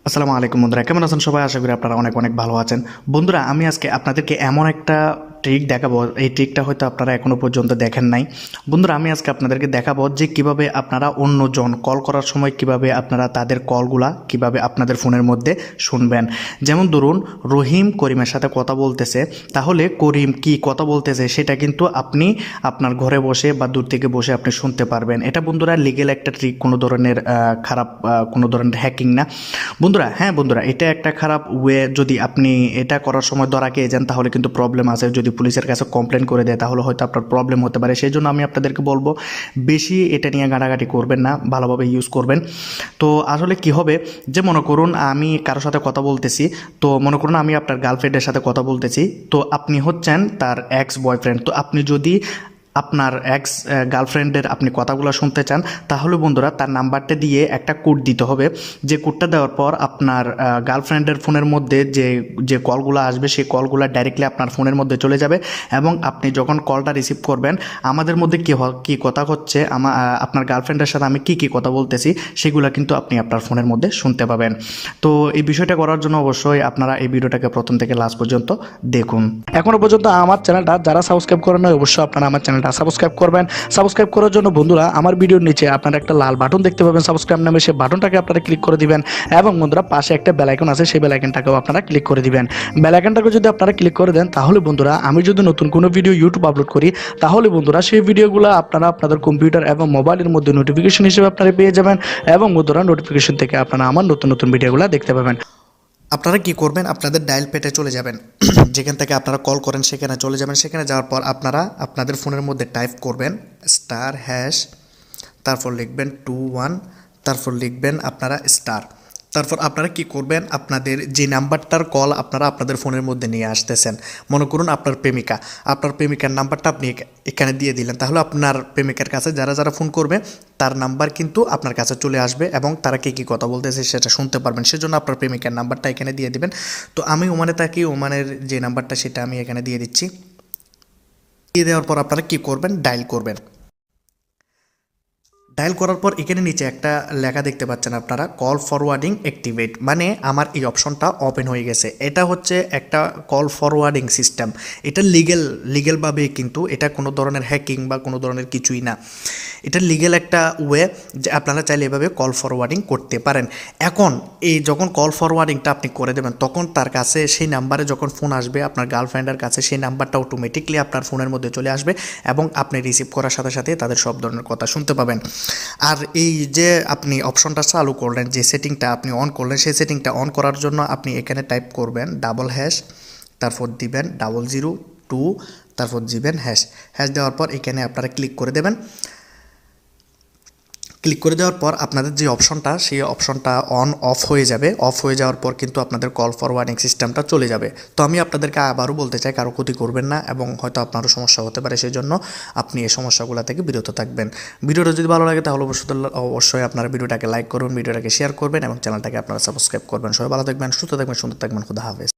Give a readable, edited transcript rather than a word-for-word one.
আসসালামু আলাইকুম বন্ধুরা, কেমন আছেন সবাই? আশা করি আপনারা অনেক অনেক ভালো আছেন। বন্ধুরা, আমি আজকে আপনাদেরকে এমন একটা ট্রিক দেখাবো, এই ট্রিকটা হয়তো আপনারা এখনও পর্যন্ত দেখেন নাই। বন্ধুরা, আমি আজকে আপনাদেরকে দেখাবো যে কিভাবে আপনারা অন্যজন কল করার সময় কিভাবে আপনারা তাদের কলগুলা কিভাবে আপনাদের ফোনের মধ্যে শুনবেন। যেমন ধরুন, রহিম করিমের সাথে কথা বলতেছে, তাহলে করিম কি কথা বলতেছে সেটা কিন্তু আপনি আপনার ঘরে বসে বা দূর থেকে বসে আপনি শুনতে পারবেন। এটা বন্ধুরা লিগেল একটা ট্রিক, কোনো ধরনের খারাপ কোনো ধরনের হ্যাকিং না বন্ধুরা। হ্যাঁ বন্ধুরা, এটা একটা খারাপ ওয়ে। যদি আপনি এটা করার সময় ধরা খেয়ে যান তাহলে কিন্তু প্রবলেম আছে। যদি পুলিশের কাছে কমপ্লেন করে দেয় তাহলে হয়তো আপনার প্রবলেম হতে পারে। সেই জন্য আমি আপনাদেরকে বলবো, বেশি এটা নিয়ে ঘাটাঘাটি করবেন না, ভালোভাবে ইউজ করবেন। তো আসলে কি হবে, যে মনে করুন আমি কারোর সাথে কথা বলতেছি, তো মনে করুন আমি আপনার গার্লফ্রেন্ডের সাথে কথা বলতেছি, তো আপনি হচ্ছেন তার এক্স বয়ফ্রেন্ড। তো আপনি যদি আপনার এক্স গার্লফ্রেন্ডের আপনি কথাগুলো শুনতে চান, তাহলে বন্ধুরা তার নাম্বারটা দিয়ে একটা কোড দিতে হবে। যে কোডটা দেওয়ার পর আপনার গার্লফ্রেন্ডের ফোনের মধ্যে যে যে কলগুলো আসবে সেই কলগুলো ডাইরেক্টলি আপনার ফোনের মধ্যে চলে যাবে, এবং আপনি যখন কলটা রিসিভ করবেন, আমাদের মধ্যে কী কথা হচ্ছে, আপনার গার্লফ্রেন্ডের সাথে আমি কী কথা বলতেছি সেগুলো কিন্তু আপনি আপনার ফোনের মধ্যে শুনতে পাবেন। তো এই বিষয়টা করার জন্য অবশ্যই আপনারা এই ভিডিওটাকে প্রথম থেকে লাস্ট পর্যন্ত দেখুন। এখনও পর্যন্ত আমার চ্যানেলটা যারা সাবস্ক্রাইব করেন না, অবশ্যই আপনারা আমার চ্যানেলটা সাবস্ক্রাইব করবেন। সাবস্ক্রাইব করার জন্য বন্ধুরা আমার ভিডিওর নিচে আপনারা একটা লাল বাটন দেখতে পাবেন সাবস্ক্রাইব নামে, সেই বাটনটাকে আপনারা ক্লিক করে দিবেন, এবং বন্ধুরা পাশে একটা বেল আইকন আছে, সেই বেল আইকনটাকেও আপনারা ক্লিক করে দিবেন। বেল আইকনটাকে যদি আপনারা ক্লিক করে দেন, তাহলে বন্ধুরা আমি যদি নতুন কোনো ভিডিও ইউটিউব আপলোড করি, তাহলে বন্ধুরা সেই ভিডিওগুলো আপনারা আপনাদের কম্পিউটার এবং মোবাইলের মধ্যে নোটিফিকেশন হিসেবে আপনারা পেয়ে যাবেন, এবং বন্ধুরা নোটিফিকেশন থেকে আপনারা আমার নতুন নতুন ভিডিওগুলো দেখতে পাবেন। আপনারা কি করবেন, আপনাদের ডায়াল প্যাডে চলে যাবেন, যেখান থেকে আপনারা কল করেন সেখানে চলে যাবেন। সেখানে যাওয়ার পর আপনারা আপনাদের ফোনের মধ্যে টাইপ করবেন স্টার হ্যাশ, তারপর লিখবেন 21, তারপর লিখবেন আপনারা স্টার। তারপর আপনারা কি করবেন, আপনাদের যে নাম্বারটার কল আপনারা আপনাদের ফোনের মধ্যে নিয়ে আসতেছেন, মনে করুন আপনার প্রেমিকার নাম্বারটা আপনি এখানে দিয়ে দিলেন, তাহলে আপনার প্রেমিকার কাছে যারা যারা ফোন করবে তার নাম্বার কিন্তু আপনার কাছে চলে আসবে, এবং তারা কে কী কথা বলতেছে সেটা শুনতে পারবেন। সেজন্য আপনার প্রেমিকার নাম্বারটা এখানে দিয়ে দিবেন। তো আমি ওমানে থাকি, ওমানের যে নাম্বারটা সেটা আমি এখানে দিয়ে দিচ্ছি। দিয়ে দেওয়ার পর আপনারা কি করবেন, ডায়াল করবেন। ডায়াল করার পর এখানে নিচে একটা লেখা দেখতে পাচ্ছেন আপনারা, কল ফরওয়ার্ডিং অ্যাক্টিভেট, মানে আমার এই অপশনটা ওপেন হয়ে গেছে। এটা হচ্ছে একটা কল ফরওয়ার্ডিং সিস্টেম। এটা লিগেলভাবে, কিন্তু এটা কোনো ধরনের হ্যাকিং বা কোনো ধরনের কিছুই না। এটা লিগেল একটা ওয়ে, যে আপনারা চাইলে এভাবে কল ফরওয়ার্ডিং করতে পারেন। এখন এই যখন কল ফরওয়ার্ডিংটা আপনি করে দেবেন, তখন তার কাছে সেই নাম্বারে যখন ফোন আসবে, আপনার গার্লফ্রেন্ডের কাছে সেই নাম্বারটা অটোমেটিকলি আপনার ফোনের মধ্যে চলে আসবে, এবং আপনি রিসিভ করার সাথে সাথে তাদের সব ধরনের কথা শুনতে পাবেন। আর এই যে আপনি অপশনটা চালু করলেন, যে সেটিংটা আপনি অন করলেন, সেই সেটিংটা অন করার জন্য আপনি এখানে টাইপ করবেন ডাবল হ্যাশ, তারপর দিবেন 002, তারপর দিবেন হ্যাশ। হ্যাশ দেওয়ার পর এখানে আপনারা ক্লিক করে দেবেন। ক্লিক করে দেওয়ার পর আপনাদের যে অপশনটা, সেই অপশনটা অন অফ হয়ে যাবে। অফ হয়ে যাওয়ার পর কিন্তু আপনাদের কল ফরওয়ার্ডিং সিস্টেমটা চলে যাবে। তো আমি আপনাদেরকে আবারও বলতে চাই, কারো ক্ষতি করবেন না, এবং হয়তো আপনারও সমস্যা হতে পারে, সেই জন্য আপনি এই সমস্যাগুলো থেকে বিরত থাকবেন। ভিডিওটা যদি ভালো লাগে তাহলে অবশ্যই আপনারা ভিডিওটাকে লাইক করুন, ভিডিওটাকে শেয়ার করবেন, এবং চ্যানেলটাকে আপনারা সাবস্ক্রাইব করবেন। সবাই ভালো থাকবেন, সুস্থ থাকবেন, সুন্দর থাকবেন। খুদা হাফেজ।